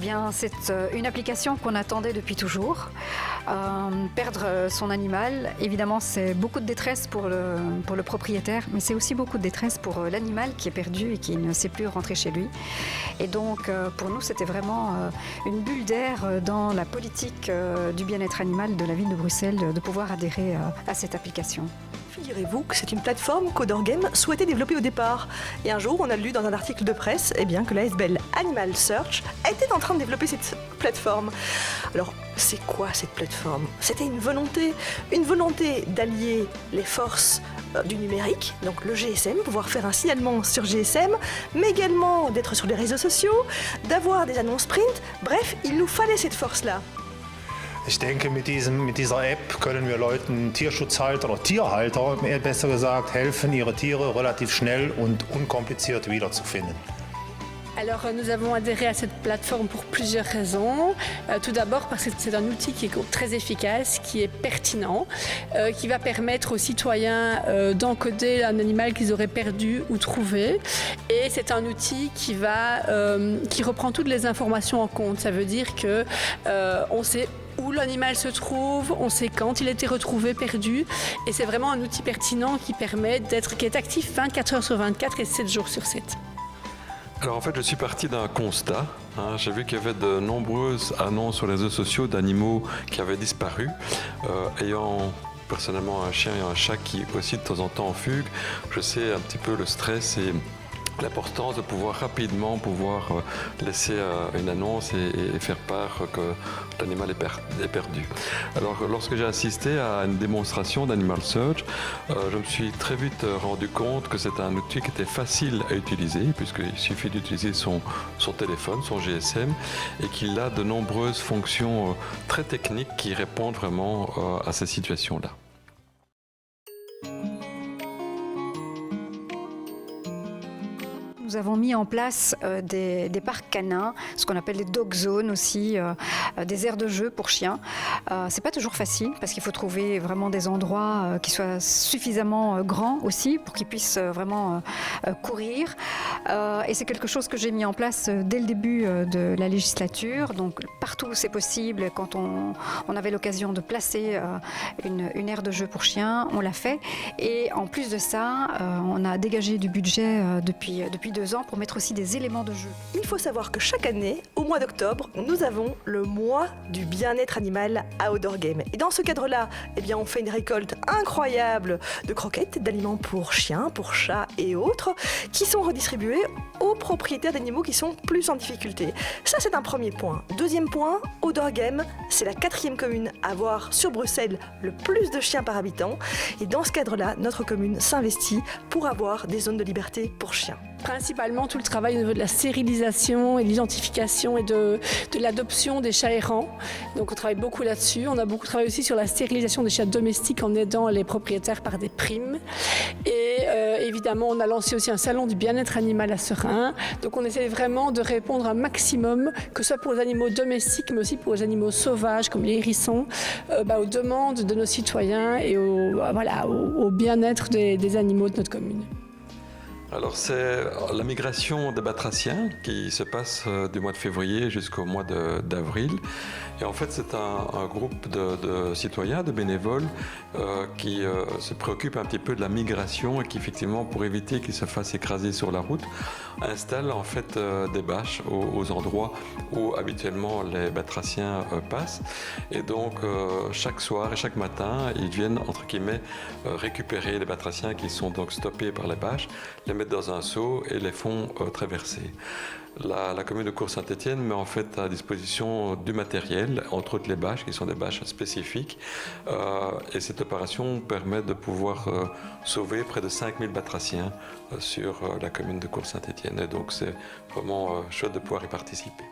bien, c'est une application qu'on attendait depuis toujours. Perdre son animal, évidemment, c'est beaucoup de détresse pour le propriétaire, mais c'est aussi beaucoup de détresse pour l'animal qui est perdu et qui ne sait plus rentrer chez lui. Et donc, pour nous, c'était vraiment une bulle d'air dans la politique du bien-être animal de la ville de Bruxelles de pouvoir adhérer à cette application. Figurez-vous que c'est une plateforme qu'Odorgame souhaitait développer au départ. Et un jour, on a lu dans un article de presse que l'ASBL Animal Search était en train de développer cette plateforme. Alors, c'est quoi cette plateforme? C'était une volonté d'allier les forces du numérique, donc le GSM, pouvoir faire un signalement sur GSM, mais également d'être sur les réseaux sociaux, d'avoir des annonces print. Bref, il nous fallait cette force-là. Ich denke, mit dieser App können wir Leuten, Tierschutzhalter oder Tierhalter, besser gesagt, helfen, ihre Tiere relativ schnell und unkompliziert wiederzufinden. Alors nous avons adhéré à cette plateforme pour plusieurs raisons. Tout d'abord parce que c'est un outil qui est très efficace, qui est pertinent, qui va permettre aux citoyens d'encoder un animal qu'ils auraient perdu ou trouvé. Et c'est un outil qui reprend toutes les informations en compte. Ça veut dire qu'on sait où l'animal se trouve, on sait quand il a été retrouvé perdu, et c'est vraiment un outil pertinent qui est actif 24 heures sur 24 et 7 jours sur 7. Alors en fait, je suis parti d'un constat. J'ai vu qu'il y avait de nombreuses annonces sur les réseaux sociaux d'animaux qui avaient disparu. Ayant personnellement un chien et un chat qui aussi de temps en temps en fugue, je sais un petit peu le stress et l'importance de pouvoir rapidement laisser une annonce et faire part que l'animal est perdu. Alors lorsque j'ai assisté à une démonstration d'Animal Search, je me suis très vite rendu compte que c'était un outil qui était facile à utiliser puisqu'il suffit d'utiliser son téléphone, son GSM, et qu'il a de nombreuses fonctions très techniques qui répondent vraiment à ces situations-là. Nous avons mis en place des parcs canins, ce qu'on appelle des dog zones aussi, des aires de jeu pour chiens. C'est pas toujours facile parce qu'il faut trouver vraiment des endroits qui soient suffisamment grands aussi pour qu'ils puissent vraiment courir. Et c'est quelque chose que j'ai mis en place dès le début de la législature. Donc partout où c'est possible, quand on avait l'occasion de placer une aire de jeu pour chiens, on l'a fait. Et en plus de ça, on a dégagé du budget depuis 2 ans pour mettre aussi des éléments de jeu. Il faut savoir que chaque année, au mois d'octobre, nous avons le mois du bien-être animal à Odorgame. Et dans ce cadre-là, on fait une récolte incroyable de croquettes, d'aliments pour chiens, pour chats et autres, qui sont redistribués aux propriétaires d'animaux qui sont plus en difficulté. Ça, c'est un premier point. Deuxième point, Odorgame, c'est la 4e commune à avoir sur Bruxelles le plus de chiens par habitant. Et dans ce cadre-là, notre commune s'investit pour avoir des zones de liberté pour chiens. Principalement tout le travail au niveau de la stérilisation et l'identification et de l'adoption des chats errants. Donc on travaille beaucoup là-dessus. On a beaucoup travaillé aussi sur la stérilisation des chats domestiques en aidant les propriétaires par des primes. Et évidemment, on a lancé aussi un salon du bien-être animal à Seraing. Donc on essaie vraiment de répondre un maximum, que ce soit pour les animaux domestiques, mais aussi pour les animaux sauvages comme les hérissons, aux demandes de nos citoyens et au bien-être des animaux de notre commune. Alors c'est la migration des batraciens qui se passe du mois de février jusqu'au mois d'avril. Et en fait c'est un groupe de citoyens, de bénévoles qui se préoccupent un petit peu de la migration et qui effectivement, pour éviter qu'ils se fassent écraser sur la route, installent en fait des bâches aux endroits où habituellement les batraciens passent. Et donc chaque soir et chaque matin, ils viennent entre guillemets récupérer les batraciens qui sont donc stoppés par les bâches, les mettre dans un seau et les font traverser. La commune de Cours-Saint-Étienne met en fait à disposition du matériel, entre autres les bâches, qui sont des bâches spécifiques. Et cette opération permet de pouvoir sauver près de 5000 batraciens sur la commune de Cours-Saint-Étienne. Et donc c'est vraiment chouette de pouvoir y participer.